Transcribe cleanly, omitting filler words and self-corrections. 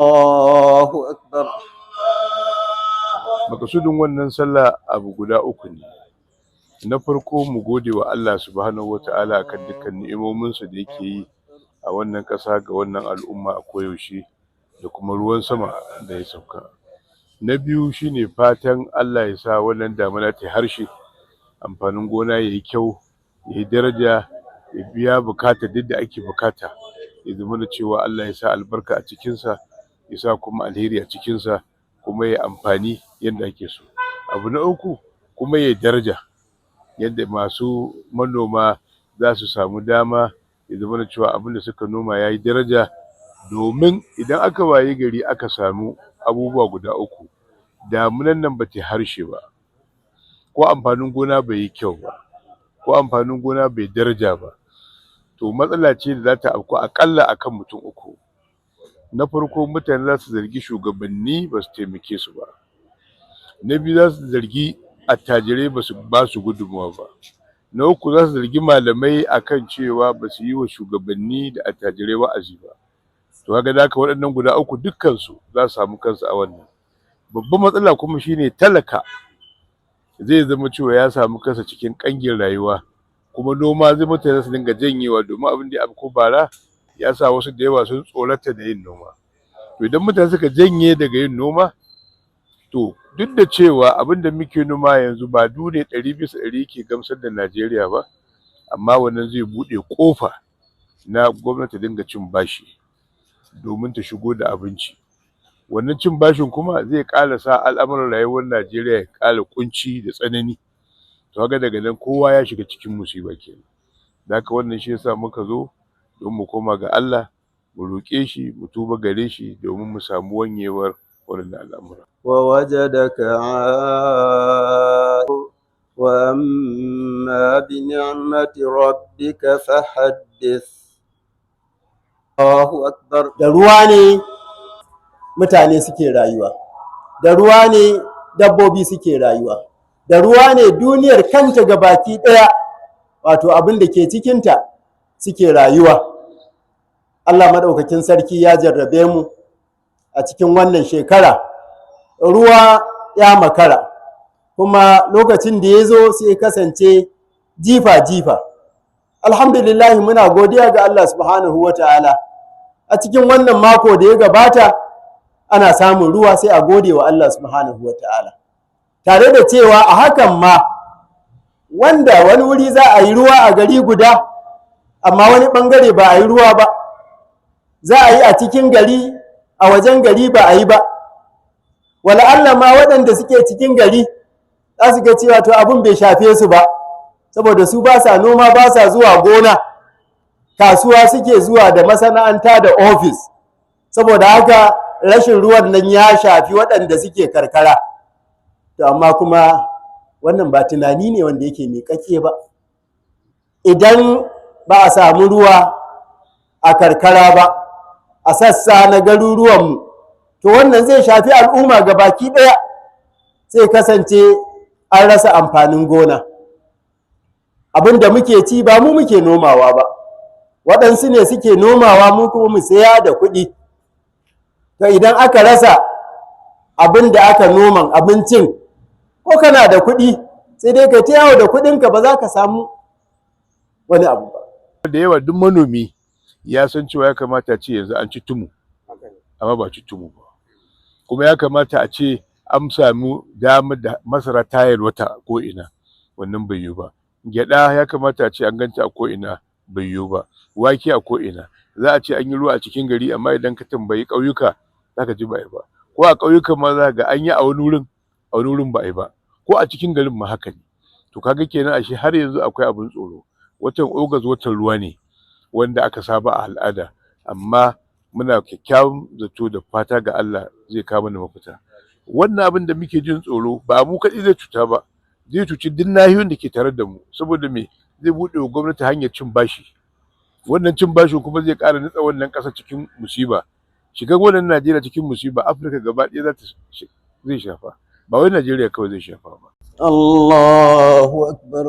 الله أكبر. Makasudin wannan sallah abu guda uku ne. Na farko mu gode wa Allah subhanahu wata'ala akan dukkan ni'imominsa da yake yi a wannan ƙasa ga wannan al'umma a koyaushe da kuma ruwan sama da ya sauka. Na biyu shine fatan Allah ya sa wannan damuna ta harshe, amfanin gona ya yi kyau, ya yi daraja, ya biya bukata duk da ake bukata, ya zama da cewa Allah ya sa albarka a cikinsa, ya sa kuma alheri a cikinsa, kuma ya amfani yadda ake so. Abu na uku kuma ya daraja, yadda masu manoma za su samu dama, ya zama da cewa abin da suka noma ya yi daraja, domin idan aka waye gari aka samu abubuwa guda uku, damunan nan ba ta harshe ba, ko amfanin gona bai yi kyau ba, ko amfanin gona bai daraja ba, to matsala ce da za ta afku aƙalla akan mutum uku. Na farko, mutane za su zargi shugabanni ba su taimake su ba. Na biyu, za su zargi attajirai ba su ba su gudunmawa ba. Na uku, za su zargi malamai akan cewa ba su yi wa shugabanni da attajirai wa'azi ba. To kaga da haka waɗannan guda uku dukkansu za su samu kansu a wannan. Babban matsala kuma shine talaka zai zama cewa ya samu kansa cikin ƙangin rayuwa, kuma noma zai mutane su dinga janyewa, domin abin da ya afko bara ya sa wasu da yawa sun tsorata da yin noma. To idan mutane suka janye daga yin noma, to duk da cewa abin da muke noma yanzu ba dole 100% ke gamsar da Najeriya ba, amma wannan zai buɗe ƙofa na gwamnati dinga cin bashi domin ta shigo da abinci. Wannan cin bashin kuma zai ƙara sa al'amuran rayuwar Najeriya ya ƙara ƙunci da tsanani. To kaga daga nan kowa ya shiga cikin musiba kenan. Da haka wannan shi yasa muka zo don mu koma ga Allah, mu roƙe shi, mu tuba gare shi domin mu samu wanyewar wannan al'amura. ووجدك عائلا وأما بنعمة ربك فحدث. الله أكبر. Da ruwa ne mutane suke rayuwa, da ruwa ne dabbobi suke rayuwa, da ruwa ne duniyar kanta gabaki ɗaya, wato abin da ke cikinta suke rayuwa. Allah maɗaukakin sarki ya jarrabe mu a cikin wannan shekara, ruwa ya makara, kuma lokacin da ya zo sai kasance jifa-jifa. Alhamdulillah, muna godiya ga Allah subhanahu wa ta'ala. A cikin wannan mako da ya gabata ana samun ruwa, sai a gode wa Allah subhanahu wa ta'ala. Tare da cewa a hakan ma, wanda wani wuri za a yi ruwa a gari guda, amma wani ɓangare ba a yi ruwa ba, za a yi a cikin gari, a wajen gari ba a yi ba. Wala Allah ma waɗanda suke cikin gari za su ga cewa to abin bai shafe su ba, saboda su ba sa noma, ba sa zuwa gona, kasuwa suke zuwa da masana'anta da ofis. Saboda haka rashin ruwan nan ya shafi waɗanda suke karkara. To amma kuma wannan ba tunani ne wanda yake miƙaƙƙe ba. Idan ba a samu ruwa a karkara ba, a sassa na garuruwanmu, to wannan zai shafi al'umma gabaki ɗaya, sai kasance an rasa amfanin gona. Abin da muke ci ba mu muke nomawa ba, waɗansu ne suke nomawa, mu kuma mu saya da kuɗi. To idan aka rasa abin da aka noman, abincin, ko kana da kuɗi sai dai ka ta yawo da kuɗinka, ba za ka samu wani abu ba. Da yawa duk manomi ya san cewa ya kamata ce yanzu an ci tumu, amma ba ci tumu ba. Kuma ya kamata a ce an samu damar da masara ta yalwata ko ina, wannan bai yiwu ba. Gyaɗa ya kamata a ce an ganta a ko ina, bai yiwu ba. Wake a ko ina, za a ce an yi ruwa a cikin gari, amma idan ka tambayi ƙauyuka za ka ji ba a yi ba. Ko a ƙauyukan ma za ga an yi a wani wurin, a wani wurin ba a yi ba. Ko a cikin garin ma haka ne. To kaga kenan ashe har yanzu akwai abin tsoro. Watan Ogas watan ruwa ne wanda aka saba a al'ada, amma muna kyakkyawan zato da fata ga Allah zai kawo mana mafita. Wannan abin da muke jin tsoro ba mu kaɗai zai cuta ba, zai cuci duk nahiyoyin da ke tare da mu. Saboda me? Zai buɗe wa gwamnati hanyar cin bashi. Wannan cin bashi kuma zai ƙara nutsa wannan ƙasa cikin musiba. Shigar wannan Najeriya cikin musiba, Afirka gaba ɗaya zai shafa, ba wai Najeriya kawai zai shafa ba. الله أكبر.